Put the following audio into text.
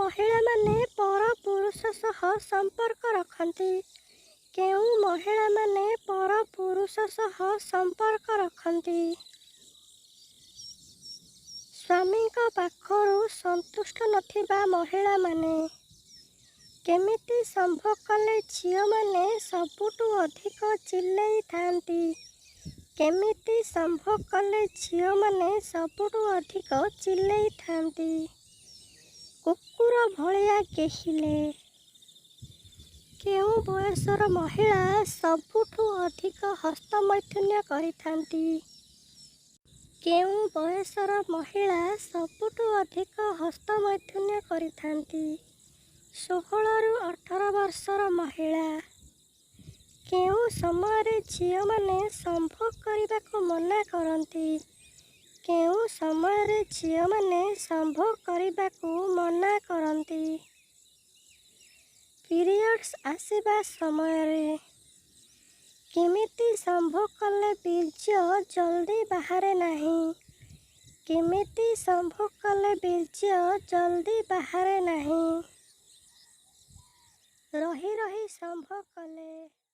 ମହିଳାମାନେ ପର ପୁରୁଷ ସହ ସମ୍ପର୍କ ରଖନ୍ତି? କେଉଁ ମହିଳାମାନେ ପର ପୁରୁଷ ସହ ସମ୍ପର୍କ ରଖନ୍ତି? ସ୍ୱାମୀଙ୍କ ପାଖରୁ ସନ୍ତୁଷ୍ଟ ନଥିବା ମହିଳାମାନେ? କେମିତି ସମ୍ଭୋଗ କଲେ ଝିଅମାନେ ସବୁଠୁ ଅଧିକ ଚିଲେଇଥାନ୍ତି? କେମିତି ସମ୍ଭୋଗ କଲେ ଝିଅମାନେ ସବୁଠୁ ଅଧିକ ଚିଲେଇଥାନ୍ତି? କୁକୁର ଭଳିଆ କେହିଲେ? କେଉଁ ବୟସର ମହିଳା ସବୁଠୁ ଅଧିକ ହସ୍ତମୈଥୁନ କରିଥାନ୍ତି? କେଉଁ ବୟସର ମହିଳା ସବୁଠୁ ଅଧିକ ହସ୍ତମୈଥୁନ କରିଥାନ୍ତି? 16ରୁ 18 ବର୍ଷର ମହିଳା? କେଉଁ ସମୟରେ ଝିଅମାନେ ସମ୍ଭୋଗ କରିବାକୁ ମନା କରନ୍ତି? କେଉଁ ସମୟରେ ଝିଅମାନେ ସମ୍ଭୋଗ କରିବାକୁ ମନା କରନ୍ତି? ପିରିୟଡ଼୍ସ ଆସିବା ସମୟରେ? କେମିତି ସମ୍ଭୋଗ କଲେ ବୀର୍ଯ୍ୟ ଜଲ୍ଦି ବାହାରେ ନାହିଁ? କେମିତି ସମ୍ଭୋଗ କଲେ ବୀର୍ଯ୍ୟ ଜଲ୍ଦି ବାହାରେ ନାହିଁ? ରହି ରହି ସମ୍ଭୋଗ କଲେ?